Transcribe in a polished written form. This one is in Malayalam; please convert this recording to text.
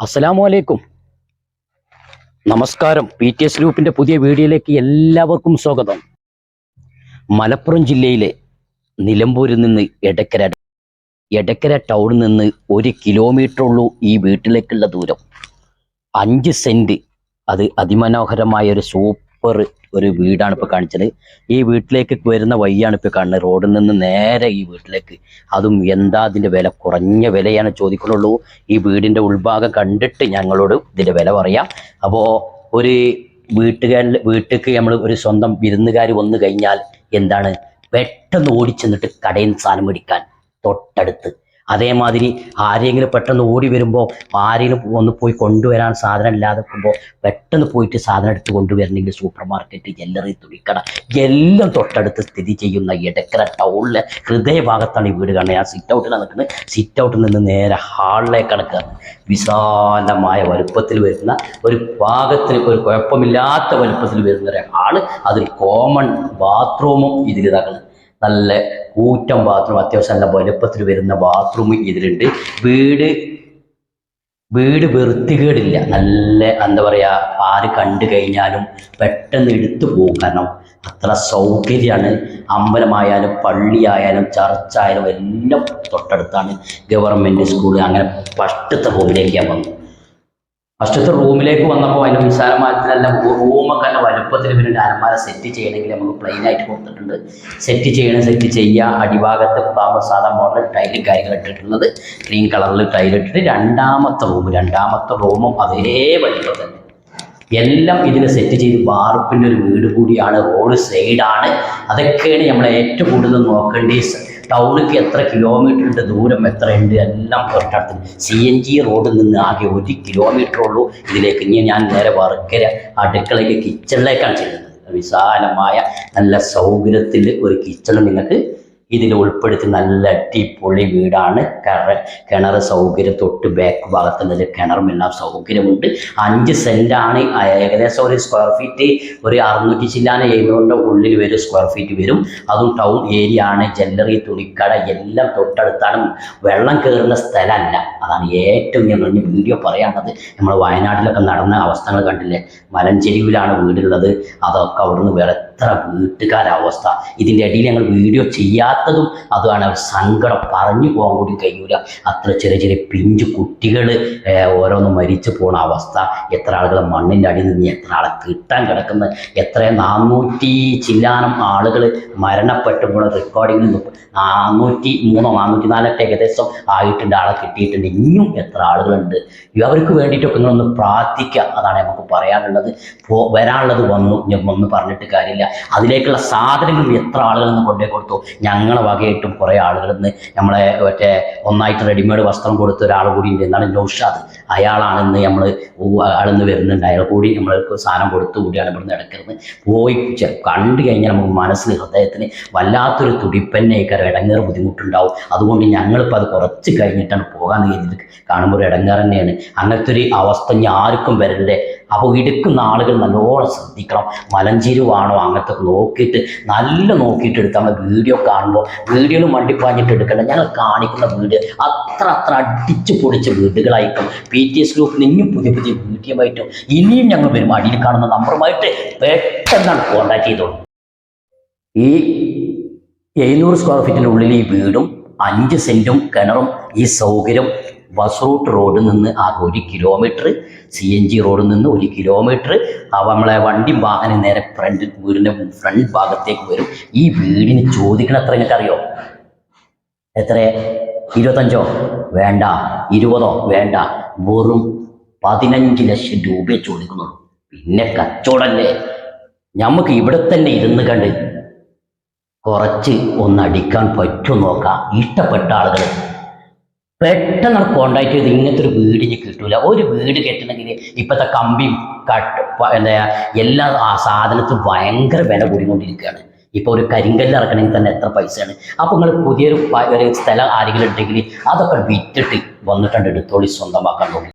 അസ്സലാമു അലൈക്കും. നമസ്കാരം. PTS ഗ്രൂപ്പിന്റെ പുതിയ വീഡിയോയിലേക്ക് എല്ലാവർക്കും സ്വാഗതം. മലപ്പുറം ജില്ലയിലെ നിലമ്പൂരിൽ നിന്ന് എടക്കര ടൗണിൽ നിന്ന് 1 കിലോമീറ്റർ ഉള്ളൂ ഈ വീട്ടിലേക്കുള്ള ദൂരം. 5 സെന്റ്. അത് അതിമനോഹരമായ ഒരു സൂപ്പർ ഒരു വീടാണ് ഇപ്പോൾ കാണിച്ചത്. ഈ വീട്ടിലേക്ക് വരുന്ന വഴിയാണ് ഇപ്പോൾ കാണുന്നത്. റോഡിൽ നിന്ന് നേരെ ഈ വീട്ടിലേക്ക്. അതും എന്താ അതിൻ്റെ വില? കുറഞ്ഞ വിലയാണ് ചോദിക്കുന്നുള്ളൂ. ഈ വീടിൻ്റെ ഉൾഭാഗം കണ്ടിട്ട് ഞങ്ങളോട് ഇതിൻ്റെ വില പറയാം. അപ്പോൾ ഒരു വീട്ടിലേക്ക് നമ്മൾ ഒരു സ്വന്തം വിരുന്നുകാർ വന്നു കഴിഞ്ഞാൽ എന്താണ്, പെട്ടെന്ന് ഓടിച്ചെന്നിട്ട് കടയിൽ നിന്ന് സാധനം മേടിക്കാൻ തൊട്ടടുത്ത്. അതേമാതിരി ആരെങ്കിലും പെട്ടെന്ന് ഓടി വരുമ്പോൾ ആരെങ്കിലും ഒന്ന് പോയി കൊണ്ടുവരാൻ സാധനം ഇല്ലാതെ പോകുമ്പോൾ പെട്ടെന്ന് പോയിട്ട് സാധനം എടുത്ത് കൊണ്ടുവരണമെങ്കിൽ സൂപ്പർ മാർക്കറ്റ്, ജ്വല്ലറി, തുണിക്കട എല്ലാം തൊട്ടടുത്ത് സ്ഥിതി ചെയ്യുന്ന എടക്കര ടൗണിലെ ഹൃദയഭാഗത്താണ് ഈ വീട് കാണുന്നത്. ഞാൻ സിറ്റ് ഔട്ടിലാണ് നിൽക്കുന്നത്. സിറ്റ് ഔട്ടിൽ നിന്ന് നേരെ ഹാളിലേക്ക് കിടക്കുകയാണ്. വിശാലമായ വലുപ്പത്തിൽ വരുന്ന ഒരു ഭാഗത്തിന് ഒരു കുഴപ്പമില്ലാത്ത വലുപ്പത്തിൽ വരുന്ന ഒരു ഹാള്. അതിൽ കോമൺ ബാത്റൂമും ഇതിലിതാക്കുന്നത്. നല്ല കൂറ്റം ബാത്റൂം, അത്യാവശ്യം നല്ല വലുപ്പത്തിൽ വരുന്ന ബാത്റൂം ഇതിലുണ്ട്. വീട് വൃത്തികേടില്ല. നല്ല എന്താ പറയുക, ആര് കണ്ടു കഴിഞ്ഞാലും പെട്ടെന്ന് എടുത്തു പോകും. കാരണം അത്ര സൗകര്യമാണ്. അമ്പലമായാലും പള്ളിയായാലും ചർച്ചായാലും എല്ലാം തൊട്ടടുത്താണ്. Government school. അങ്ങനെ ഫസ്റ്റത്തെ റൂമിലേക്ക് വന്നപ്പോൾ അതിൻ്റെ വിശാലമായത്തിനല്ല റൂമൊക്കെ നല്ല വലുപ്പത്തിൽ പിന്നെ അലമാര സെറ്റ് ചെയ്യണമെങ്കിൽ നമുക്ക് പ്ലെയിൻ ആയിട്ട് കൊടുത്തിട്ടുണ്ട്. സെറ്റ് ചെയ്യുക. അടിഭാഗത്ത് സാധാ മോഡൽ ടൈലും കാര്യങ്ങൾ ഇട്ടിട്ടുള്ളത്, ഗ്രീൻ കളറിൽ ടൈലിട്ടിട്ട് രണ്ടാമത്തെ റൂമും അതേ വലുപ്പം തന്നെ. എല്ലാം ഇതിന് സെറ്റ് ചെയ്ത് വാർപ്പിൻ്റെ ഒരു വീട് കൂടിയാണ്. റോഡ് സൈഡാണ്. അതൊക്കെയാണ് നമ്മൾ ഏറ്റവും കൂടുതൽ നോക്കേണ്ടത്. ടൗണിലേക്ക് എത്ര കിലോമീറ്റർ ഉണ്ട്, ദൂരം എത്ര ഉണ്ട്, എല്ലാം തൊട്ടടുത്ത്. CNG റോഡിൽ നിന്ന് ആകെ 1 കിലോമീറ്റർ ഉള്ളൂ ഇതിലേക്ക്. ഇനി ഞാൻ നേരെ വർക്കര അടുക്കളയ്ക്ക് കിച്ചണിലേക്കാണ് ചെയ്യുന്നത്. വിശാലമായ നല്ല സൗകര്യത്തിൽ ഒരു കിച്ചൺ നിങ്ങൾക്ക് ഇതിൽ ഉൾപ്പെടുത്തി നല്ല അടിപൊളി വീടാണ്. കിണർ സൗകര്യം തൊട്ട് ബാക്ക് ഭാഗത്തുള്ള കിണറും എല്ലാം സൗകര്യമുണ്ട്. 5 സെന്റാണ്. ഏകദേശം ഒരു സ്ക്വയർ ഫീറ്റ് ഒരു 600 ചില്ലാന 700 ഉള്ളിൽ വരും സ്ക്വയർ ഫീറ്റ് വരും. അതും ടൗൺ ഏരിയ ആണ്. ജ്വല്ലറി, തുണിക്കട എല്ലാം തൊട്ടടുത്താണ്. വെള്ളം കയറുന്ന സ്ഥലമല്ല. അതാണ് ഏറ്റവും ഞങ്ങൾ വീഡിയോ പറയാനുള്ളത്. നമ്മൾ വയനാട്ടിലൊക്കെ നടന്ന അവസ്ഥകൾ കണ്ടില്ലേ. മലഞ്ചെരിവിലാണ് വീടുള്ളത്. അതൊക്കെ അവിടുന്ന് വേറെ എത്ര വീട്ടുകാരവസ്ഥ. ഇതിൻ്റെ ഇടയിൽ ഞങ്ങൾ വീഡിയോ ചെയ്യാത്തതും അതാണ്. സങ്കടം പറഞ്ഞു പോകാൻ കൂടി കഴിയൂല. അത്ര ചെറിയ പിഞ്ചു കുട്ടികൾ ഓരോന്ന് മരിച്ചു പോണ അവസ്ഥ. എത്ര ആളുകൾ മണ്ണിൻ്റെ അടിയിൽ നിന്ന് എത്ര ആളെ കിട്ടാൻ കിടക്കുന്നത്. എത്ര 400 ചില്ലാനം ആളുകൾ മരണപ്പെട്ടുമ്പോൾ റെക്കോർഡിങ്ങിൽ 403 404 ഏകദേശം ആയിട്ടുണ്ട്. ആളെ കിട്ടിയിട്ടുണ്ട്. ഇനിയും എത്ര ആളുകളുണ്ട്. അവർക്ക് വേണ്ടിയിട്ടൊക്കെ നിങ്ങളൊന്ന് പ്രാർത്ഥിക്കുക. അതാണ് നമുക്ക് പറയാനുള്ളത്. വരാനുള്ളത് വന്ന് പറഞ്ഞിട്ട് കാര്യമില്ല. അതിലേക്കുള്ള സാധനങ്ങൾ എത്ര ആളുകൾ നിന്ന് കൊണ്ടേ കൊടുത്തു. ഞങ്ങളെ വകയായിട്ടും കുറേ ആളുകൾ നിന്ന് നമ്മളെ ഒന്നായിട്ട് റെഡിമെയ്ഡ് വസ്ത്രം കൊടുത്ത ഒരാൾ കൂടി ഉണ്ട്. എന്താണ് നൗഷാദ്. അയാളാണെന്ന് ആളെന്ന് വരുന്നുണ്ട്. അയാൾ കൂടി നമ്മൾക്ക് സാധനം കൊടുത്തു കൂടിയാണ് ഇവിടുന്ന് എടുക്കുന്നത്. പോയി കണ്ടു കഴിഞ്ഞാൽ നമുക്ക് മനസ്സിന് ഹൃദയത്തിന് വല്ലാത്തൊരു തുടിപ്പന്നേക്കാരം ഇടങ്ങേറ് ബുദ്ധിമുട്ടുണ്ടാവും. അതുകൊണ്ട് ഞങ്ങളിപ്പോൾ അത് കുറച്ച് കഴിഞ്ഞിട്ടാണ് പോകാൻ കരുതിയിട്ട്. കാണുമ്പോൾ ഒരു ഇടങ്ങേറ് തന്നെയാണ്. അങ്ങനത്തെ ഒരു അവസ്ഥ ഇനി ആർക്കും വരല്ലേ. അപ്പോൾ എടുക്കുന്ന ആളുകൾ നല്ലോണം ശ്രദ്ധിക്കണം. മലഞ്ചെരുവാണോ അങ്ങനത്തെ നോക്കിയിട്ട് നോക്കിയിട്ട് എടുത്താൽ നമ്മൾ വീഡിയോ കാണുമ്പോൾ വീഡിയോയിൽ മണ്ടിപ്പാഞ്ഞിട്ട് എടുക്കണം. ഞങ്ങൾ കാണിക്കുന്ന വീട് അത്ര അടിച്ചു പൊടിച്ച വീടുകളായിട്ടും PTS ഗ്രൂപ്പിൽ ഇനിയും പുതിയ വീഡിയോമായിട്ടും ഇനിയും ഞങ്ങൾ വരും. അടിയിൽ കാണുന്ന നമ്പറുമായിട്ട് പെട്ടെന്നാണ് കോൺടാക്ട് ചെയ്തോളൂ. ഈ 700 സ്ക്വയർ ഫീറ്റിൻ്റെ ഉള്ളിൽ ഈ വീടും 5 സെന്റും കിണറും ഈ സൗകര്യം ബസ് റൂട്ട് റോഡിൽ നിന്ന് ആകെ 1 കിലോമീറ്റർ, CNG റോഡിൽ നിന്ന് 1 കിലോമീറ്റർ. നമ്മളെ വണ്ടി വാഹനം നേരെ വീടിൻ്റെ ഫ്രണ്ട് ഭാഗത്തേക്ക് വരും. ഈ വീടിന് ചോദിക്കണം എത്ര നിങ്ങൾക്ക് അറിയോ? എത്ര? 25 വേണ്ട, 20 വേണ്ട, വെറും 15 ലക്ഷം രൂപയെ ചോദിക്കുന്നുള്ളൂ. പിന്നെ കച്ചവടല്ലേ. നമുക്ക് ഇവിടെ തന്നെ ഇരുന്ന് കണ്ട് കുറച്ച് അടിക്കാൻ പറ്റും നോക്കാം. ഇഷ്ടപ്പെട്ട ആളുകൾ പെട്ടെന്ന് കോണ്ടാക്ട് ചെയ്ത്. ഇങ്ങനത്തെ ഒരു വീട് ഇനി കിട്ടൂല. ഒരു വീട് കെട്ടണമെങ്കിൽ ഇപ്പോഴത്തെ കമ്പിയും എല്ലാ സാധനത്തിനും ഭയങ്കര വില കൂടിക്കൊണ്ടിരിക്കുകയാണ്. ഇപ്പോൾ ഒരു കരിങ്കല്ല് ഇറക്കണമെങ്കിൽ തന്നെ എത്ര പൈസയാണ്. അപ്പോൾ നിങ്ങൾ പുതിയൊരു സ്ഥലം ആരെങ്കിലും ഉണ്ടെങ്കിൽ അതൊക്കെ വിറ്റിട്ട് വന്നിട്ടുണ്ട് എടുത്തോളി, സ്വന്തമാക്കാൻ നോക്കി.